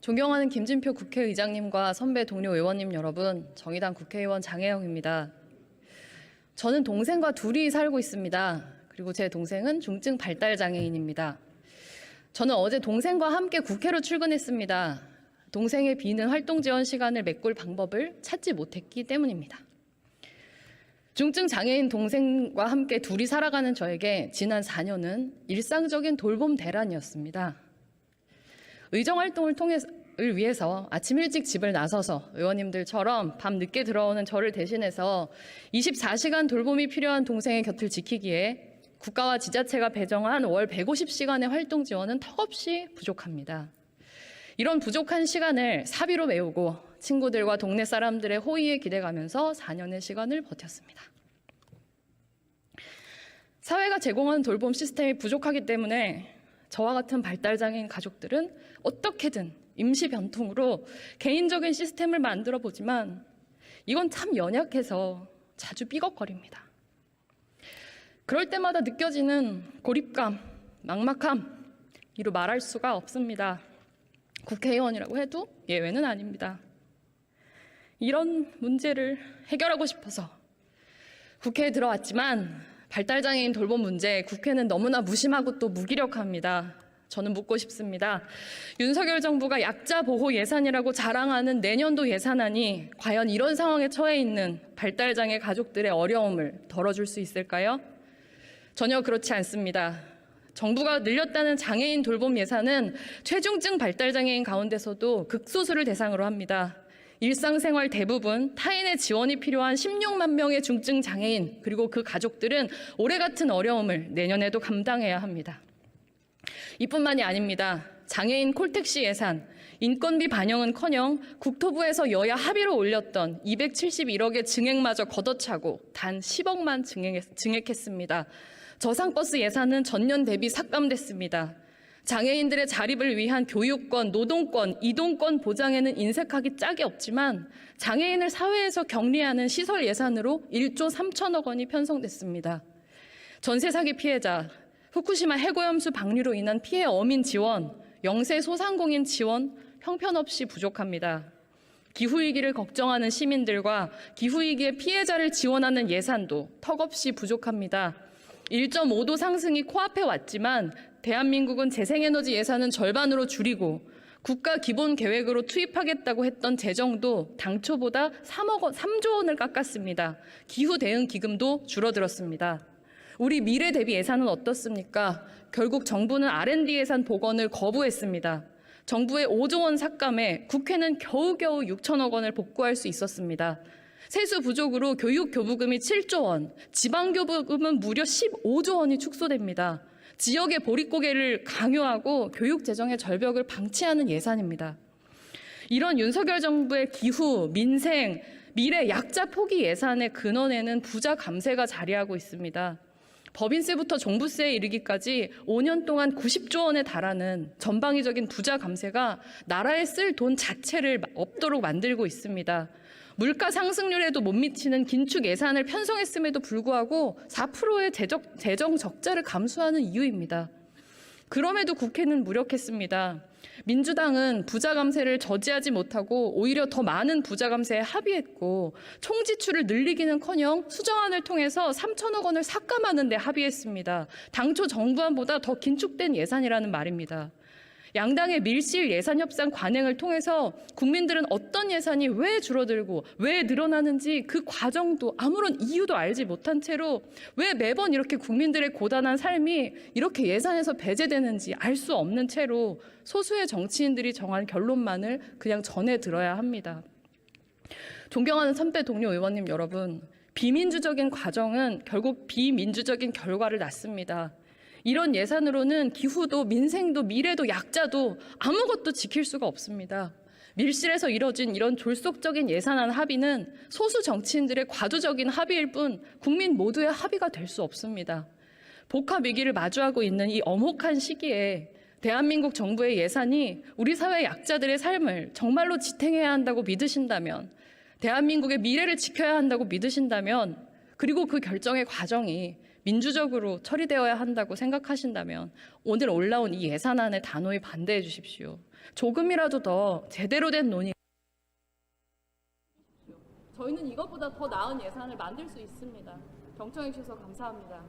존경하는 김진표 국회의장님과 선배 동료 의원님 여러분, 정의당 국회의원 장혜영입니다. 저는 동생과 둘이 살고 있습니다. 그리고 제 동생은 중증 발달장애인입니다. 저는 어제 동생과 함께 국회로 출근했습니다. 동생의 비는 활동 지원 시간을 메꿀 방법을 찾지 못했기 때문입니다. 중증 장애인 동생과 함께 둘이 살아가는 저에게 지난 4년은 일상적인 돌봄 대란이었습니다. 의정활동을 위해서 아침 일찍 집을 나서서 의원님들처럼 밤 늦게 들어오는 저를 대신해서 24시간 돌봄이 필요한 동생의 곁을 지키기에 국가와 지자체가 배정한 월 150시간의 활동 지원은 턱없이 부족합니다. 이런 부족한 시간을 사비로 메우고 친구들과 동네 사람들의 호의에 기대가면서 4년의 시간을 버텼습니다. 사회가 제공하는 돌봄 시스템이 부족하기 때문에 저와 같은 발달장애인 가족들은 어떻게든 임시 변통으로 개인적인 시스템을 만들어 보지만 이건 참 연약해서 자주 삐걱거립니다. 그럴 때마다 느껴지는 고립감, 막막함, 이루 말할 수가 없습니다. 국회의원이라고 해도 예외는 아닙니다. 이런 문제를 해결하고 싶어서 국회에 들어왔지만 발달장애인 돌봄 문제, 국회는 너무나 무심하고 또 무기력합니다. 저는 묻고 싶습니다. 윤석열 정부가 약자 보호 예산이라고 자랑하는 내년도 예산안이 과연 이런 상황에 처해 있는 발달장애 가족들의 어려움을 덜어줄 수 있을까요? 전혀 그렇지 않습니다. 정부가 늘렸다는 장애인 돌봄 예산은 최중증 발달장애인 가운데서도 극소수를 대상으로 합니다. 일상생활 대부분 타인의 지원이 필요한 16만 명의 중증 장애인 그리고 그 가족들은 올해 같은 어려움을 내년에도 감당해야 합니다. 이뿐만이 아닙니다. 장애인 콜택시 예산, 인건비 반영은커녕 국토부에서 여야 합의로 올렸던 271억의 증액마저 걷어차고 단 10억만 증액했습니다. 저상버스 예산은 전년 대비 삭감됐습니다. 장애인들의 자립을 위한 교육권, 노동권, 이동권 보장에는 인색하기 짝이 없지만 장애인을 사회에서 격리하는 시설 예산으로 1조 3천억 원이 편성됐습니다. 전세 사기 피해자, 후쿠시마 해고염수 방류로 인한 피해 어민 지원, 영세 소상공인 지원 형편없이 부족합니다. 기후위기를 걱정하는 시민들과 기후위기의 피해자를 지원하는 예산도 턱없이 부족합니다. 1.5도 상승이 코앞에 왔지만 대한민국은 재생에너지 예산은 절반으로 줄이고 국가 기본 계획으로 투입하겠다고 했던 재정도 당초보다 3조 원을 깎았습니다. 기후 대응 기금도 줄어들었습니다. 우리 미래 대비 예산은 어떻습니까? 결국 정부는 R&D 예산 복원을 거부했습니다. 정부의 5조 원 삭감에 국회는 겨우겨우 6천억 원을 복구할 수 있었습니다. 세수 부족으로 교육 교부금이 7조 원, 지방 교부금은 무려 15조 원이 축소됩니다. 지역의 보릿고개를 강요하고 교육 재정의 절벽을 방치하는 예산입니다. 이런 윤석열 정부의 기후, 민생, 미래 약자 포기 예산의 근원에는 부자 감세가 자리하고 있습니다. 법인세부터 종부세에 이르기까지 5년 동안 90조 원에 달하는 전방위적인 부자 감세가 나라에 쓸 돈 자체를 없도록 만들고 있습니다. 물가 상승률에도 못 미치는 긴축 예산을 편성했음에도 불구하고 4%의 재정 적자를 감수하는 이유입니다. 그럼에도 국회는 무력했습니다. 민주당은 부자 감세를 저지하지 못하고 오히려 더 많은 부자 감세에 합의했고 총지출을 늘리기는커녕 수정안을 통해서 3천억 원을 삭감하는 데 합의했습니다. 당초 정부안보다 더 긴축된 예산이라는 말입니다. 양당의 밀실 예산 협상 관행을 통해서 국민들은 어떤 예산이 왜 줄어들고 왜 늘어나는지 그 과정도 아무런 이유도 알지 못한 채로 왜 매번 이렇게 국민들의 고단한 삶이 이렇게 예산에서 배제되는지 알 수 없는 채로 소수의 정치인들이 정한 결론만을 그냥 전해 들어야 합니다. 존경하는 선배 동료 의원님 여러분, 비민주적인 과정은 결국 비민주적인 결과를 낳습니다. 이런 예산으로는 기후도 민생도 미래도 약자도 아무것도 지킬 수가 없습니다. 밀실에서 이뤄진 이런 졸속적인 예산안 합의는 소수 정치인들의 과도적인 합의일 뿐 국민 모두의 합의가 될 수 없습니다. 복합 위기를 마주하고 있는 이 엄혹한 시기에 대한민국 정부의 예산이 우리 사회 약자들의 삶을 정말로 지탱해야 한다고 믿으신다면, 대한민국의 미래를 지켜야 한다고 믿으신다면, 그리고 그 결정의 과정이 민주적으로 처리되어야 한다고 생각하신다면 오늘 올라온 이 예산안에 단호히 반대해 주십시오. 조금이라도 더 제대로 된 논의. 저희는 이것보다 더 나은 예산을 만들 수 있습니다. 경청해 주셔서 감사합니다.